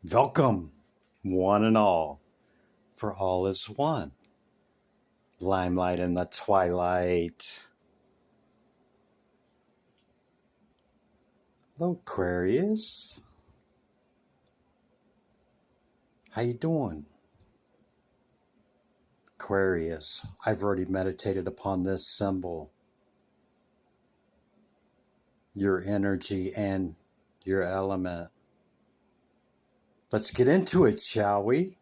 Welcome, one and all, for all is one. Limelight in the twilight. Hello, Aquarius. How you doing? Aquarius, I've already meditated upon this symbol, your energy and your element. Let's get into it, shall we?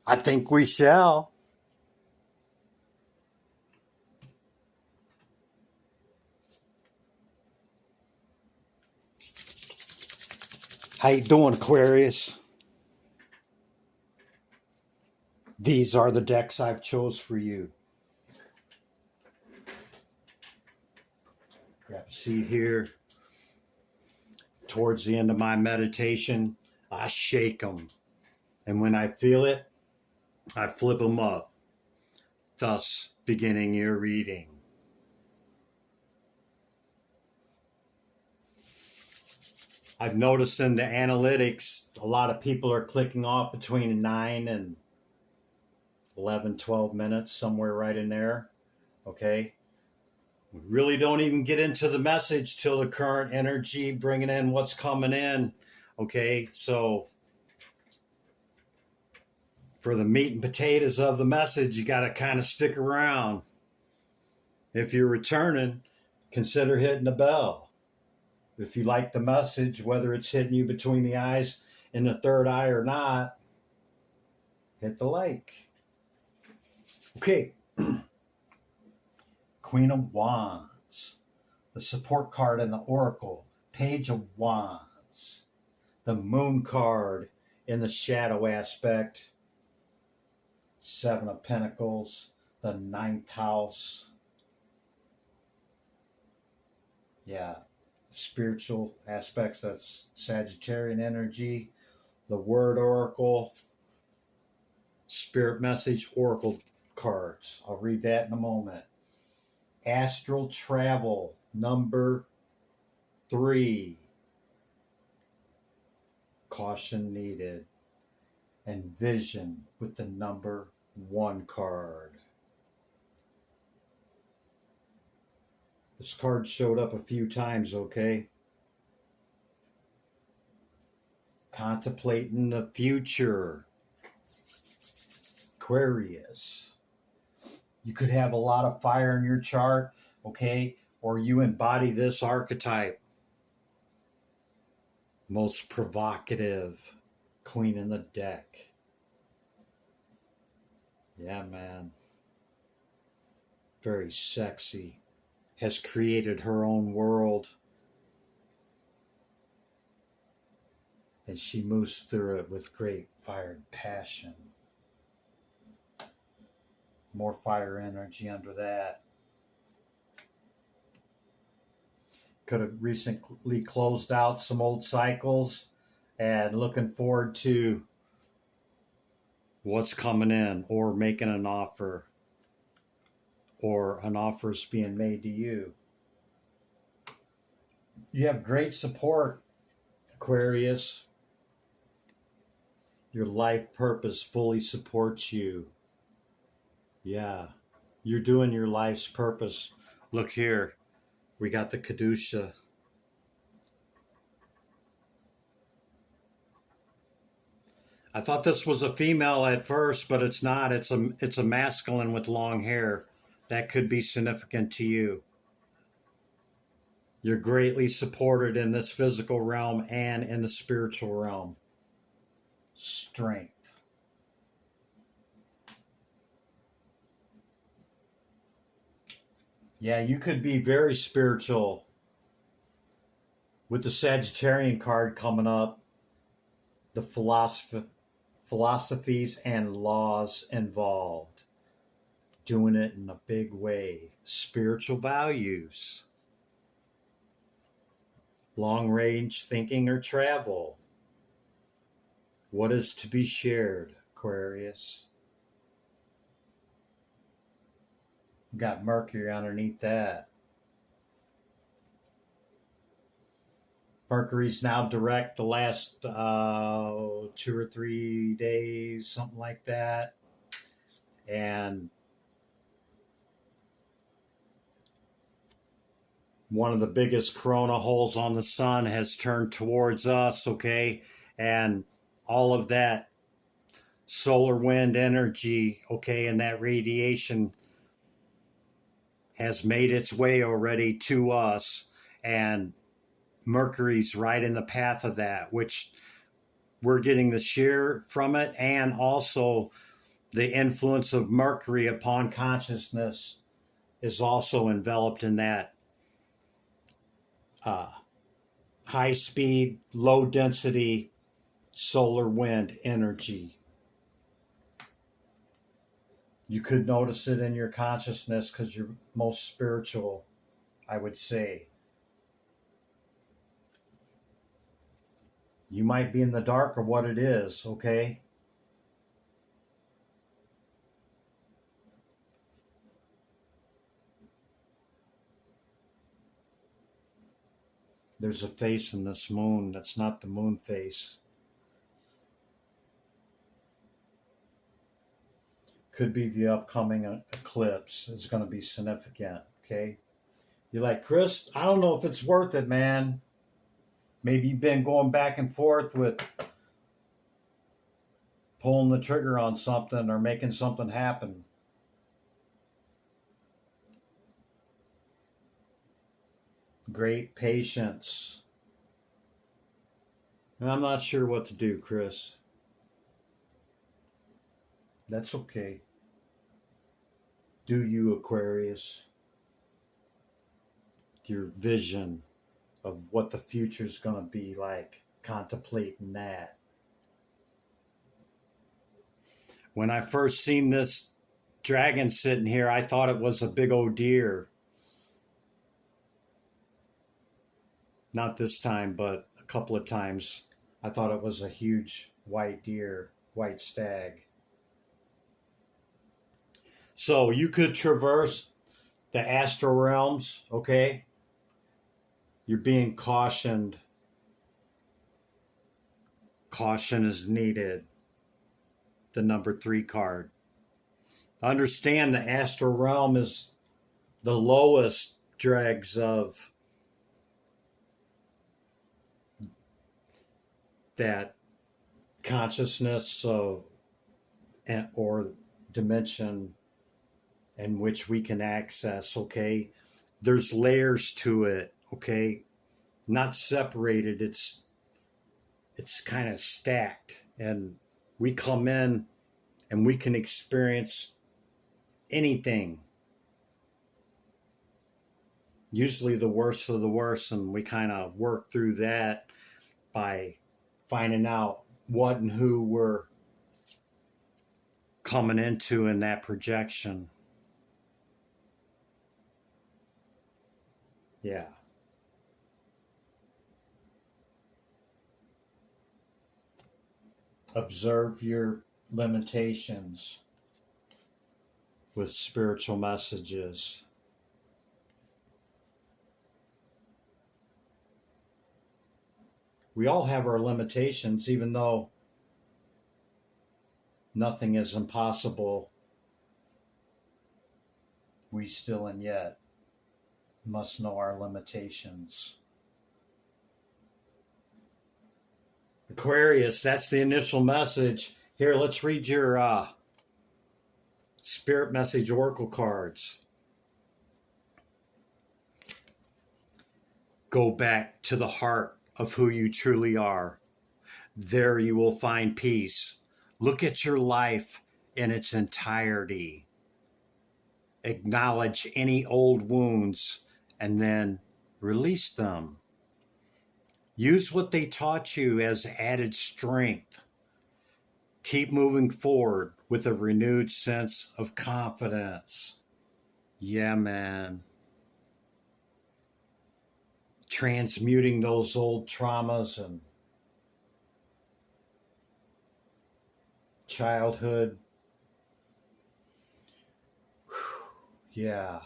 I think we shall. How you doing, Aquarius? These are the decks I've chose for you. Grab a seat here. Towards the end of my meditation, I shake them. And when I feel it, I flip them up, thus beginning your reading. I've noticed in the analytics, a lot of people are clicking off between 9 and 11, 12 minutes, somewhere right in there. Okay. We really don't even get into the message till the current energy, bringing in what's coming in. Okay. So for the meat and potatoes of the message, you got to kind of stick around. If you're returning, consider hitting the bell. If you like the message, whether it's hitting you between the eyes and the third eye or not, hit the like. Okay. Queen of Wands, the support card in the Oracle, Page of Wands, the Moon card in the shadow aspect, Seven of Pentacles, the ninth house. Yeah. Spiritual aspects, that's Sagittarian energy, the word oracle, spirit message oracle cards. I'll read that in a moment. Astral travel, number 3. Caution needed. And vision with the number 1 card. This card showed up a few times, okay? Contemplating the future. Aquarius. You could have a lot of fire in your chart, okay? Or you embody this archetype. Most provocative queen in the deck. Yeah, man. Very sexy. Has created her own world. And she moves through it with great fire and passion. More fire energy under that. Could have recently closed out some old cycles and looking forward to what's coming in, or making an offer, or an offer is being made to you. You have great support, Aquarius. Your life purpose fully supports you. Yeah, you're doing your life's purpose. Look here, we got the Kadusha. I thought this was a female at first, but it's not. It's a masculine with long hair. That could be significant to you. You're greatly supported in this physical realm and in the spiritual realm. Strength. Yeah, you could be very spiritual with the Sagittarian card coming up. The philosophies and laws involved. Doing it in a big way. Spiritual values. Long range thinking or travel. What is to be shared, Aquarius? Got Mercury underneath that. Mercury's now direct the last 2 or 3 days, something like that. And one of the biggest corona holes on the sun has turned towards us, okay? And all of that solar wind energy, okay, and that radiation has made its way already to us. And Mercury's right in the path of that, which we're getting the shear from it, and also the influence of Mercury upon consciousness is also enveloped in that uh, high speed, low density solar wind energy. You could notice it in your consciousness because you're most spiritual, I would say. You might be in the dark of what it is, okay? There's a face in this moon that's not the moon face. Could be the upcoming eclipse is going to be significant, okay? You're like, Chris, I don't know if it's worth it, man. Maybe you've been going back and forth with pulling the trigger on something or making something happen. Great patience. And I'm not sure what to do, Chris. That's okay. Do you, Aquarius? Your vision of what the future's going to be like, contemplating that. When I first seen this dragon sitting here, I thought it was a big old deer. Not this time, but a couple of times I thought it was a huge white deer, white stag. So you could traverse the astral realms, okay? You're being cautioned. Caution is needed. The number 3 card. Understand the astral realm is the lowest dregs of that consciousness or dimension in which we can access, okay? There's layers to it, okay? Not separated, it's kind of stacked, and we come in and we can experience anything. Usually the worst of the worst, and we kind of work through that by finding out what and who we're coming into in that projection. Yeah. Observe your limitations with spiritual messages. We all have our limitations, even though nothing is impossible. We still and yet must know our limitations. Aquarius, that's the initial message. Here, let's read your Spirit Message Oracle cards. Go back to the heart of who you truly are. There you will find peace. Look at your life in its entirety. Acknowledge any old wounds and then release them. Use what they taught you as added strength. Keep moving forward with a renewed sense of confidence. Yeah, man. Transmuting those old traumas and childhood. Yeah.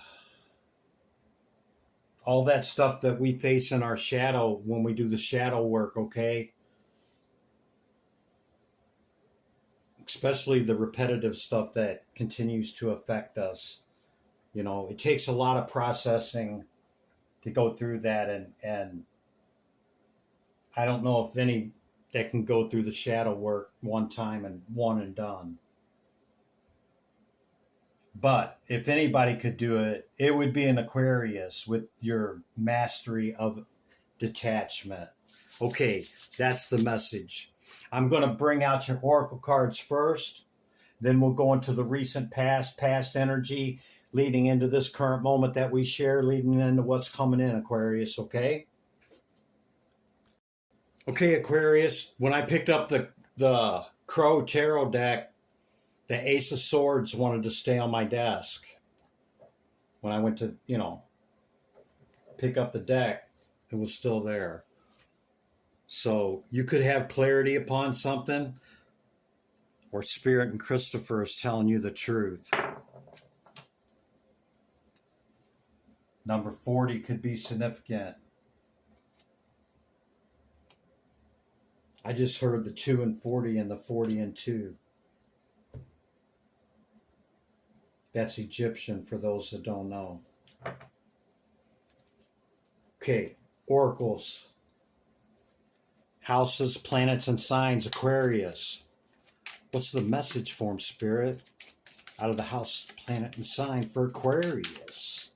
all that stuff that we face in our shadow when we do the shadow work, okay? Especially the repetitive stuff that continues to affect us. You know, it takes a lot of processing to go through that, and I don't know if any that can go through the shadow work one time and one and done. But if anybody could do it, it would be an Aquarius with your mastery of detachment. Okay, that's the message. I'm going to bring out your oracle cards first. Then we'll go into the recent past energy, leading into this current moment that we share, leading into what's coming in, Aquarius, okay? Okay, Aquarius, when I picked up the Crow Tarot deck, the Ace of Swords wanted to stay on my desk. When I went to, pick up the deck, it was still there. So you could have clarity upon something, or Spirit and Christopher is telling you the truth. Number 40 could be significant. I just heard the 2 and 40 and the 40 and 2. That's Egyptian for those that don't know. Okay, oracles. Houses, planets, and signs, Aquarius. What's the message for him, Spirit? Out of the house, planet, and sign for Aquarius.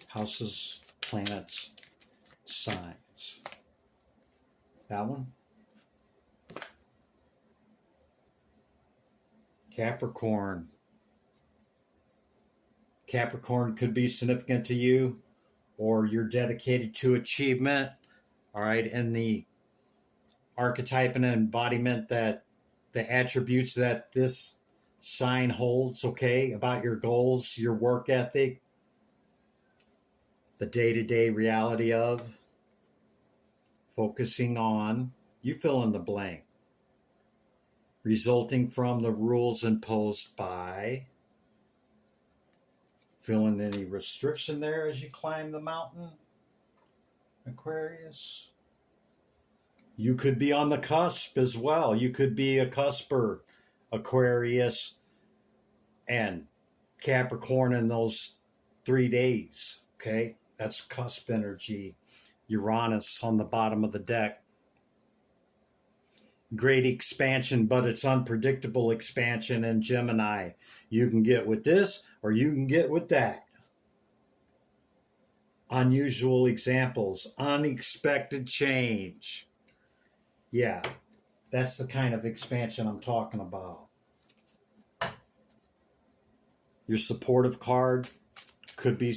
Houses, planets, signs. That one? Capricorn. Capricorn could be significant to you, or you're dedicated to achievement, all right, and the archetype and embodiment that the attributes that this sign holds, okay, about your goals, your work ethic, the day-to-day reality of focusing on, you fill in the blank, resulting from the rules imposed by, feeling any restriction there as you climb the mountain, Aquarius? You could be on the cusp as well. You could be a cusper, Aquarius and Capricorn in those 3 days, okay? That's cusp energy. Uranus on the bottom of the deck. Great expansion, but it's unpredictable expansion in Gemini. You can get with this or you can get with that. Unusual examples, unexpected change. Yeah, that's the kind of expansion I'm talking about. Your supportive card could be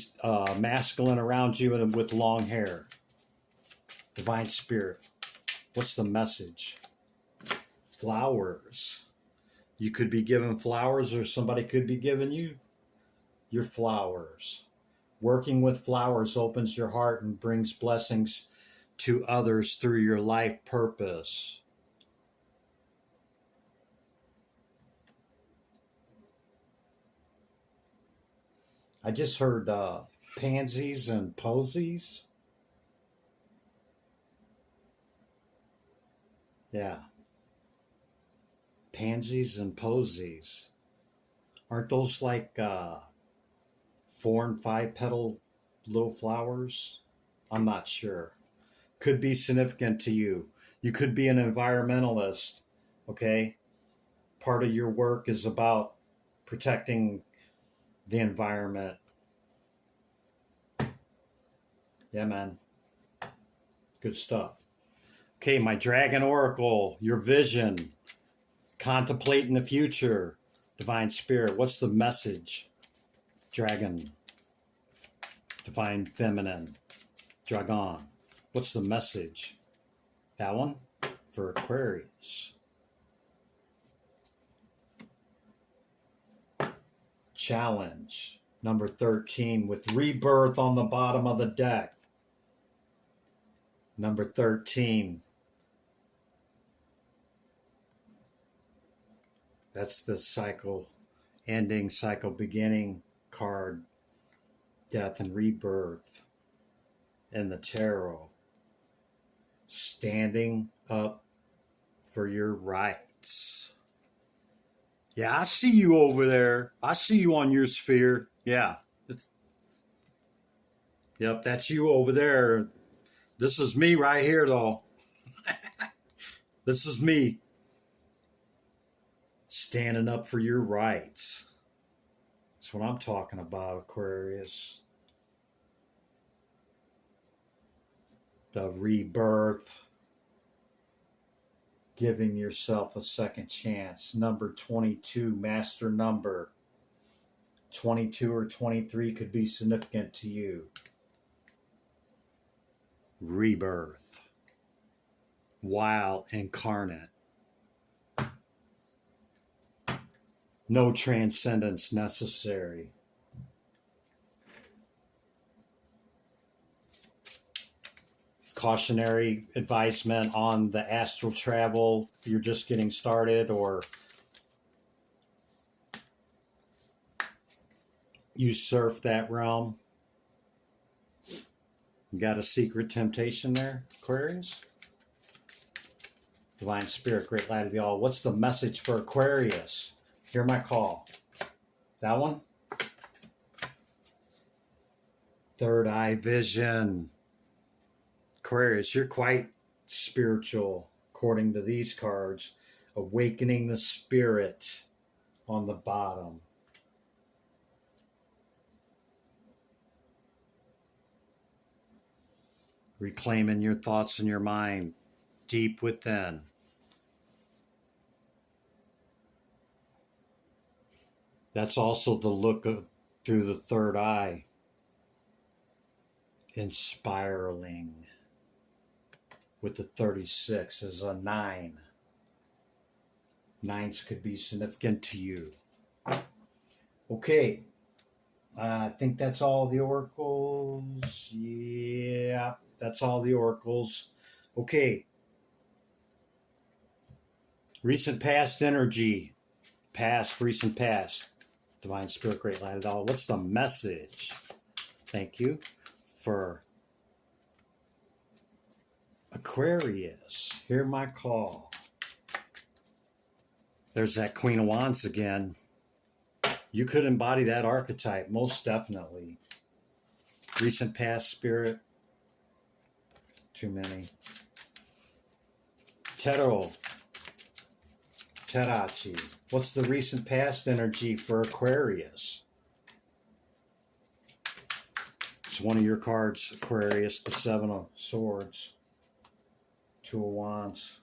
masculine around you and with long hair. Divine Spirit, what's the message? Flowers. You could be given flowers, or somebody could be giving you your flowers. Working with flowers opens your heart and brings blessings to others through your life purpose. I just heard pansies and posies. Yeah. Pansies and posies. Aren't those like 4 and 5 petal little flowers? I'm not sure. Could be significant to you. You could be an environmentalist, okay? Part of your work is about protecting the environment. Yeah, man. Good stuff. Okay, my Dragon Oracle, your vision, contemplating the future, Divine Spirit. What's the message? Dragon, Divine Feminine, Dragon. What's the message? That one for Aquarius. Challenge, number 13, with rebirth on the bottom of the deck. Number 13. That's the cycle ending, cycle beginning. card, death and rebirth, and the tarot. Standing up for your rights. Yeah, I see you over there. I see you on your sphere. Yeah. Yep, that's you over there. This is me right here, though. This is me. Standing up for your rights. That's what I'm talking about, Aquarius. The rebirth. Giving yourself a second chance. Number 22, master number. 22 or 23 could be significant to you. Rebirth. While incarnate. No transcendence necessary. Cautionary advisement on the astral travel. You're just getting started, or you surf that realm. You got a secret temptation there, Aquarius? Divine Spirit, great light of y'all. What's the message for Aquarius? Hear my call. That one? Third eye vision. Aquarius, you're quite spiritual, according to these cards. Awakening the spirit on the bottom. Reclaiming your thoughts and your mind deep within. That's also the look through the third eye. Inspiraling. With the 36 as a 9. Nines could be significant to you. Okay. I think that's all the oracles. Yeah, that's all the oracles. Okay. Recent past energy. Past, recent past. Divine Spirit, great light of all. What's the message? Thank you for Aquarius. Hear my call. There's that Queen of Wands again. You could embody that archetype, most definitely. Recent past spirit. Too many. Tarot. Tarachi. What's the recent past energy for Aquarius? It's one of your cards, Aquarius, the Seven of Swords. Two of Wands.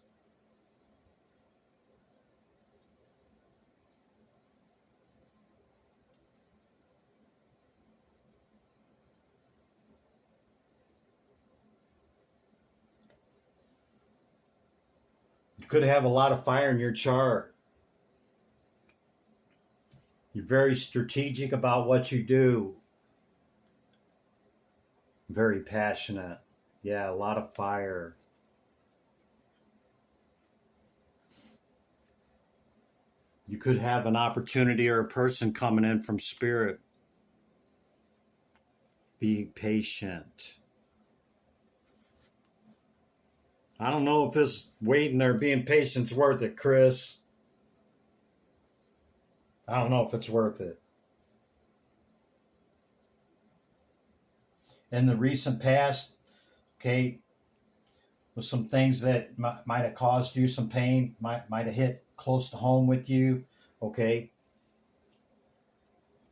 You could have a lot of fire in your chart. You're very strategic about what you do. Very passionate. Yeah, a lot of fire. You could have an opportunity or a person coming in from spirit. Be patient. I don't know if this waiting or being patient's worth it, Chris. I don't know if it's worth it. In the recent past, okay, with some things that might have caused you some pain, might have hit close to home with you, okay?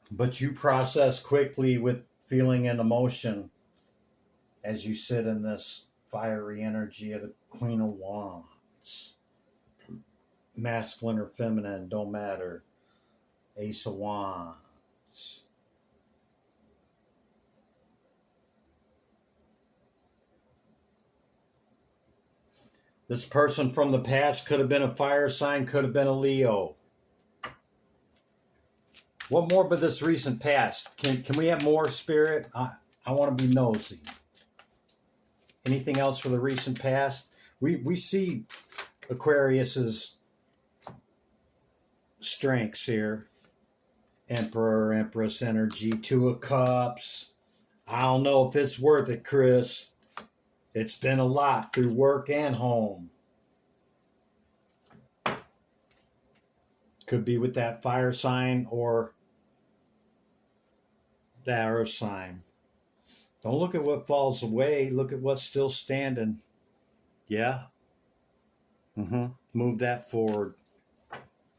But you process quickly with feeling and emotion as you sit in this fiery energy of the Queen of Wands. Masculine or feminine, don't matter. Ace of Wands. This person from the past could have been a fire sign, could have been a Leo. What more but this recent past? Can we have more, Spirit? I want to be nosy. Anything else for the recent past? We see Aquarius's strengths here. Emperor, Empress energy, Two of Cups. I don't know if it's worth it, Chris. It's been a lot through work and home. Could be with that fire sign or the arrow sign. Don't look at what falls away. Look at what's still standing. Yeah. Move that forward,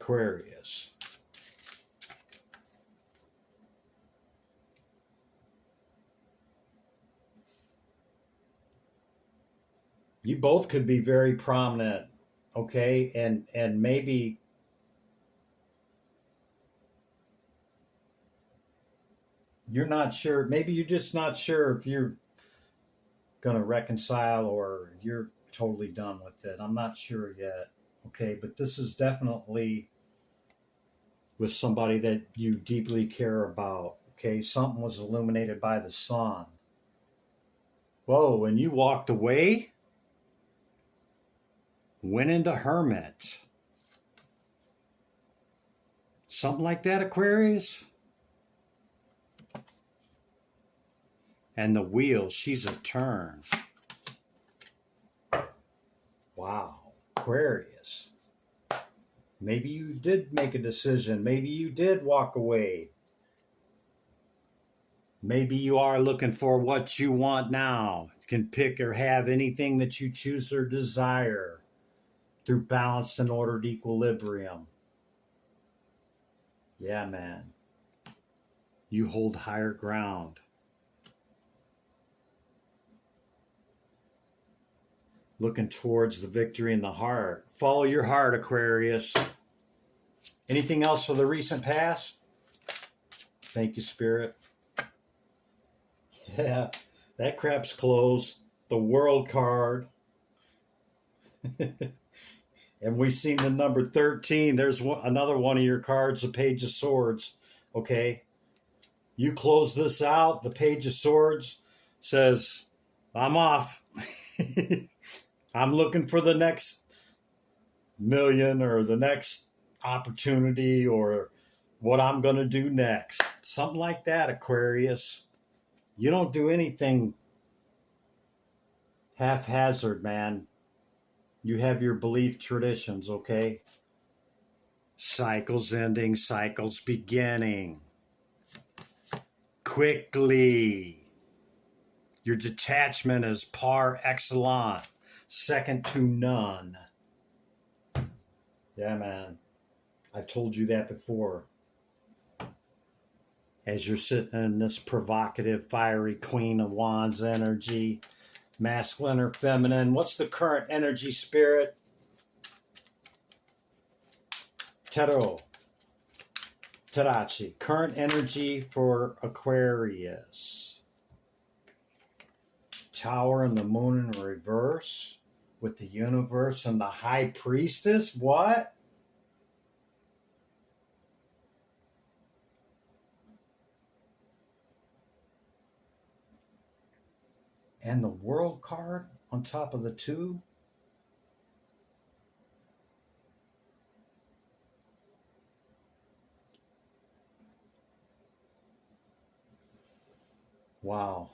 Aquarius. You both could be very prominent, okay? And maybe you're not sure. Maybe you're just not sure if you're going to reconcile or you're totally done with it. I'm not sure yet, okay? But this is definitely with somebody that you deeply care about, okay? Something was illuminated by the sun. Whoa, and you walked away? Went into hermit. Something like that, Aquarius? And the wheel, she's a turn. Wow, Aquarius. Maybe you did make a decision. Maybe you did walk away. Maybe you are looking for what you want now. You can pick or have anything that you choose or desire through balanced and ordered equilibrium. Yeah, man. You hold higher ground. Looking towards the victory in the heart. Follow your heart, Aquarius. Anything else for the recent past? Thank you, Spirit. Yeah, that crap's closed. The World card. And we've seen the number 13. There's another one of your cards, the Page of Swords. Okay. You close this out. The Page of Swords says, I'm off. I'm looking for the next million or the next opportunity or what I'm going to do next. Something like that, Aquarius. You don't do anything haphazard, man. You have your belief traditions, okay? Cycles ending, cycles beginning. Quickly. Your detachment is par excellence, second to none. Yeah, man. I've told you that before. As you're sitting in this provocative, fiery Queen of Wands energy, masculine or feminine. What's the current energy, Spirit? Tarot. Tarachi. Current energy for Aquarius. Tower and the Moon in reverse with the Universe and the High Priestess. What? And the World card on top of the two. Wow.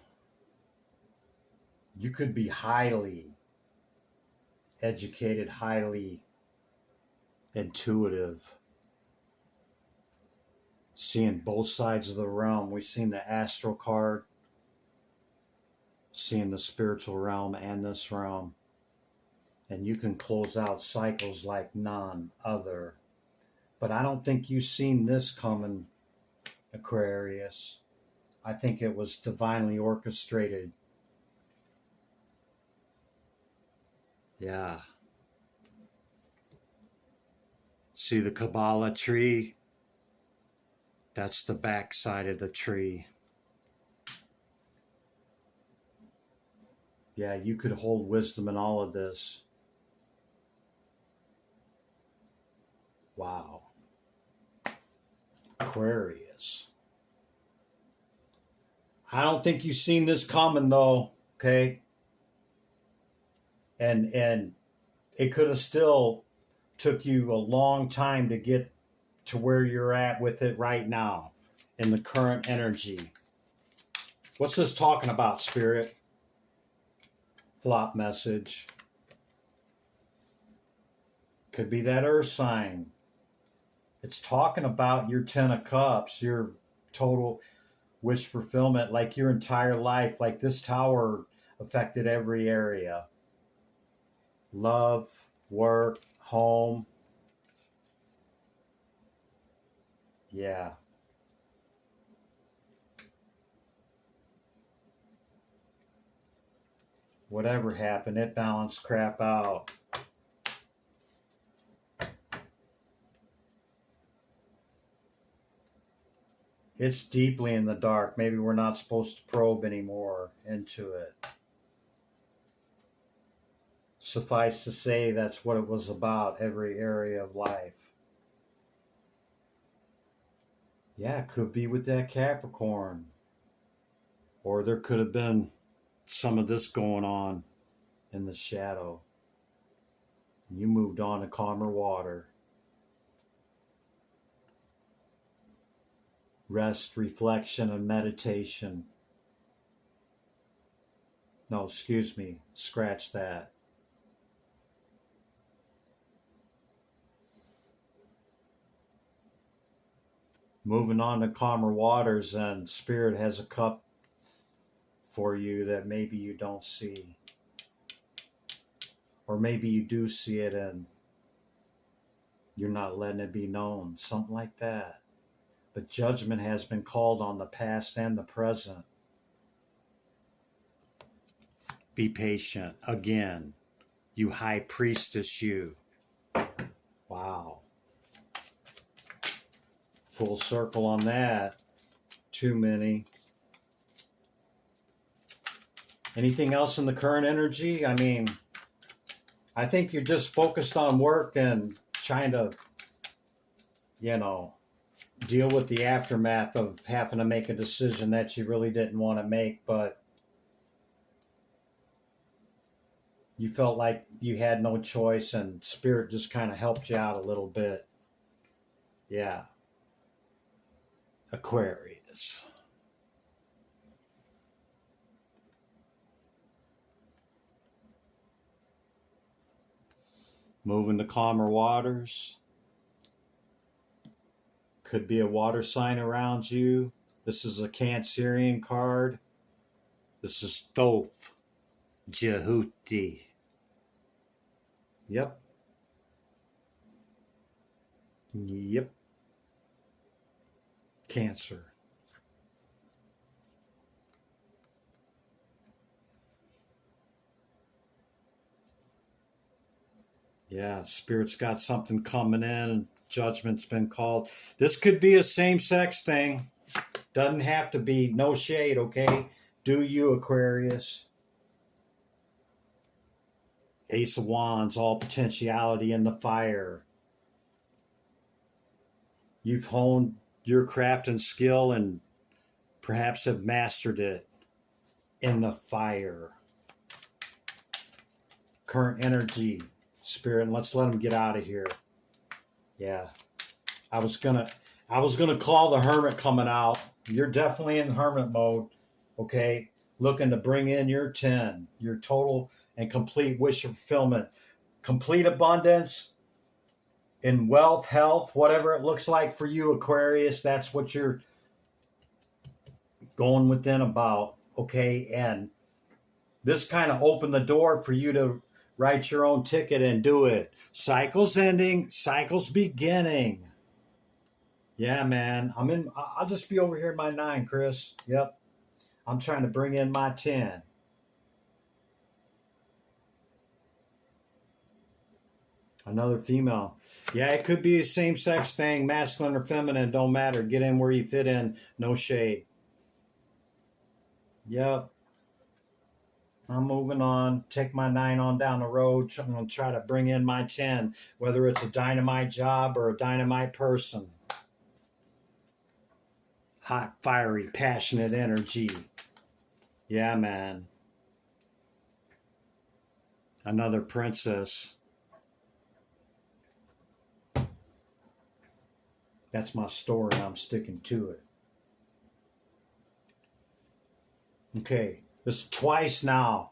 You could be highly educated, highly intuitive, seeing both sides of the realm. We've seen the astral card, seeing the spiritual realm and this realm. And you can close out cycles like none other. But I don't think you've seen this coming, Aquarius. I think it was divinely orchestrated. Yeah. See the Kabbalah tree? That's the back side of the tree. Yeah, you could hold wisdom in all of this. Wow. Aquarius. I don't think you've seen this coming though, okay? And it could have still took you a long time to get to where you're at with it right now in the current energy. What's this talking about, Spirit? Flop message. Could be that earth sign. It's talking about your 10 of cups, your total wish fulfillment, like your entire life, like this tower affected every area. Love, work, home. Yeah. Whatever happened, it balanced crap out. It's deeply in the dark. Maybe we're not supposed to probe anymore into it. Suffice to say, that's what it was about, every area of life. Yeah, it could be with that Capricorn. Or there could have been some of this going on in the shadow. You moved on to calmer water. Rest, reflection, and meditation. No, excuse me. Scratch that. Moving on to calmer waters, and Spirit has a cup for you that maybe you don't see. Or maybe you do see it and you're not letting it be known. Something like that. But judgment has been called on the past and the present. Be patient. Again, you high priestess, you. Wow. Full circle on that. Too many. Anything else in the current energy? I mean, I think you're just focused on work and trying to, deal with the aftermath of having to make a decision that you really didn't want to make, but you felt like you had no choice and Spirit just kind of helped you out a little bit. Yeah. Aquarius. Moving to calmer waters. Could be a water sign around you. This is a Cancerian card. This is Thoth. Jehuti. Yep. Cancer. Yeah, Spirit's got something coming in and judgment's been called. This could be a same-sex thing. Doesn't have to be. No shade, okay? Do you, Aquarius? Ace of Wands, all potentiality in the fire. You've honed your craft and skill and perhaps have mastered it in the fire. Current energy, Spirit, and let's let them get out of here. Yeah. I was gonna call the Hermit coming out. You're definitely in Hermit mode, okay? Looking to bring in your 10, your total and complete wish fulfillment, complete abundance in wealth, health, whatever it looks like for you, Aquarius. That's what you're going within about, okay? And this kind of opened the door for you to write your own ticket and do it. Cycles ending, cycles beginning. Yeah, man. I'll just be over here at my 9, Chris. Yep. I'm trying to bring in my 10. Another female. Yeah, it could be a same-sex thing, masculine or feminine, don't matter. Get in where you fit in, no shade. Yep. I'm moving on. Take my 9 on down the road. I'm going to try to bring in my 10, whether it's a dynamite job or a dynamite person. Hot, fiery, passionate energy. Yeah, man. Another princess. That's my story. I'm sticking to it. Okay, this is twice now.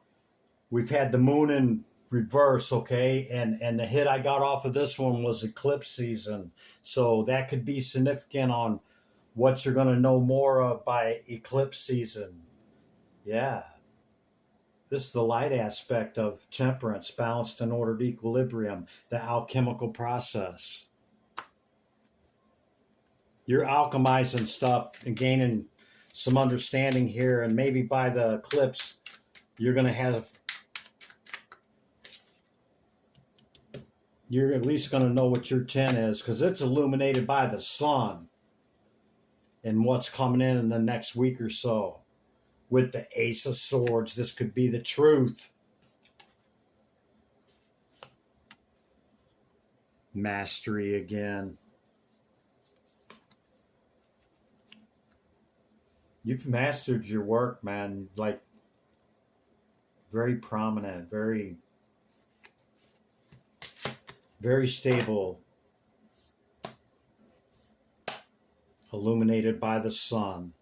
We've had the moon in reverse, okay? And the hit I got off of this one was eclipse season. So that could be significant on what you're going to know more of by eclipse season. Yeah. This is the light aspect of temperance, balanced and ordered equilibrium, the alchemical process. You're alchemizing stuff and gaining some understanding here, and maybe by the eclipse, you're at least going to know what your 10 is, because it's illuminated by the sun and what's coming in the next week or so. With the Ace of Swords, this could be the truth. Mastery again. You've mastered your work, man. Like, very prominent, very, very stable. Illuminated by the sun.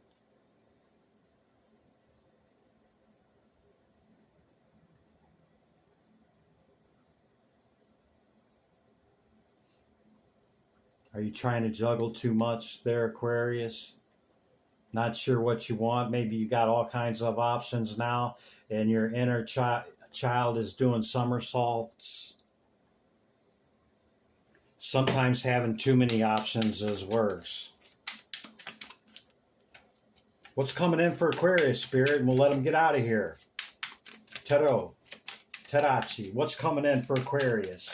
Are you trying to juggle too much there, Aquarius? Not sure what you want. Maybe you got all kinds of options now, and your inner child is doing somersaults. Sometimes having too many options is worse. What's coming in for Aquarius, Spirit? And we'll let them get out of here. Tarot, Tarachi, what's coming in for Aquarius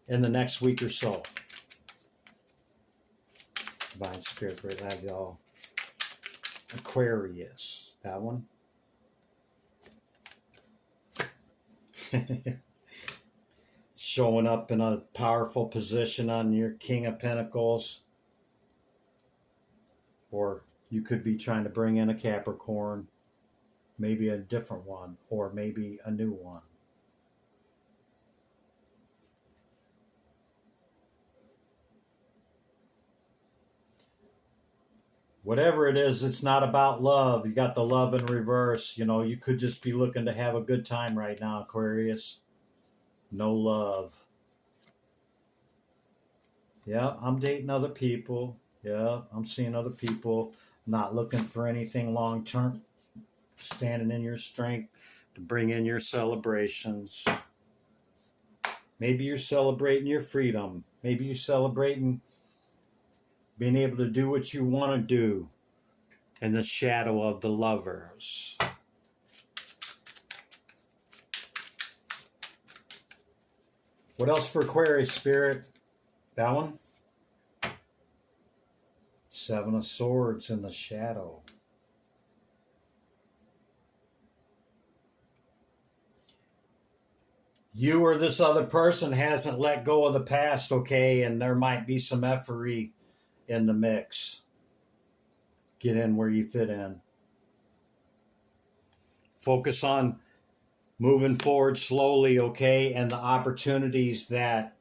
in the next week or so? Divine Spirit, great love, y'all. Aquarius, that one. Showing up in a powerful position on your King of Pentacles. Or you could be trying to bring in a Capricorn, maybe a different one, or maybe a new one. Whatever it is, it's not about love. You got the love in reverse. You know, you could just be looking to have a good time right now, Aquarius. No love. Yeah, I'm dating other people. Yeah, I'm seeing other people. Not looking for anything long term. Standing in your strength to bring in your celebrations. Maybe you're celebrating your freedom. Maybe you're celebrating being able to do what you want to do in the shadow of the lovers. What else for Aquarius, Spirit? That one? Seven of Swords in the shadow. You or this other person hasn't let go of the past, okay? And there might be some effery in the mix. Get in where you fit in. Focus on moving forward slowly, okay? And the opportunities that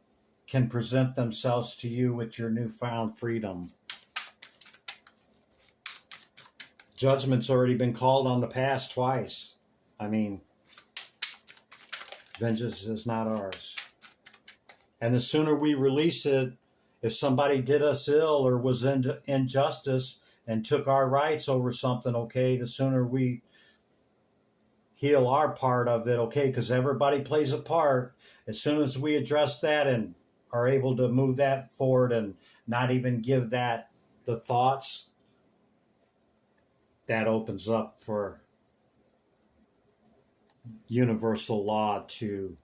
can present themselves to you with your newfound freedom. Judgment's already been called on the past twice. I mean, vengeance is not ours. And the sooner we release it, if somebody did us ill or was in injustice and took our rights over something, okay, the sooner we heal our part of it, okay, because everybody plays a part. As soon as we address that and are able to move that forward and not even give that the thoughts, that opens up for universal law to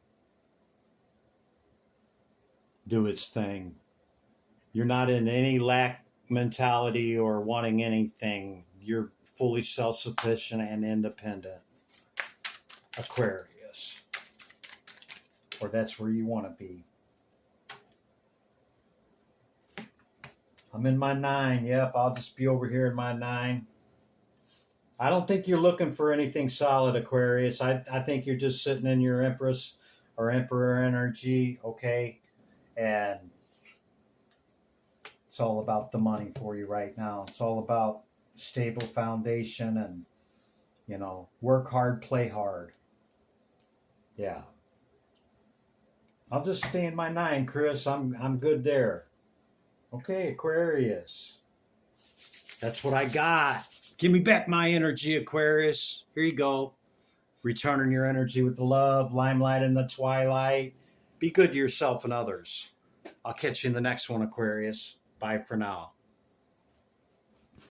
do its thing. You're not in any lack mentality or wanting anything. You're fully self-sufficient and independent. Aquarius. Or that's where you want to be. I'm in my 9. Yep, I'll just be over here in my 9. I don't think you're looking for anything solid, Aquarius. I think you're just sitting in your Empress or Emperor energy, okay? And It's all about the money for you right now. It's all about stable foundation and, work hard, play hard. Yeah. I'll just stay in my 9, Chris. I'm good there. Okay, Aquarius. That's what I got. Give me back my energy, Aquarius. Here you go. Returning your energy with the love, limelight in the twilight. Be good to yourself and others. I'll catch you in the next one, Aquarius. Bye for now.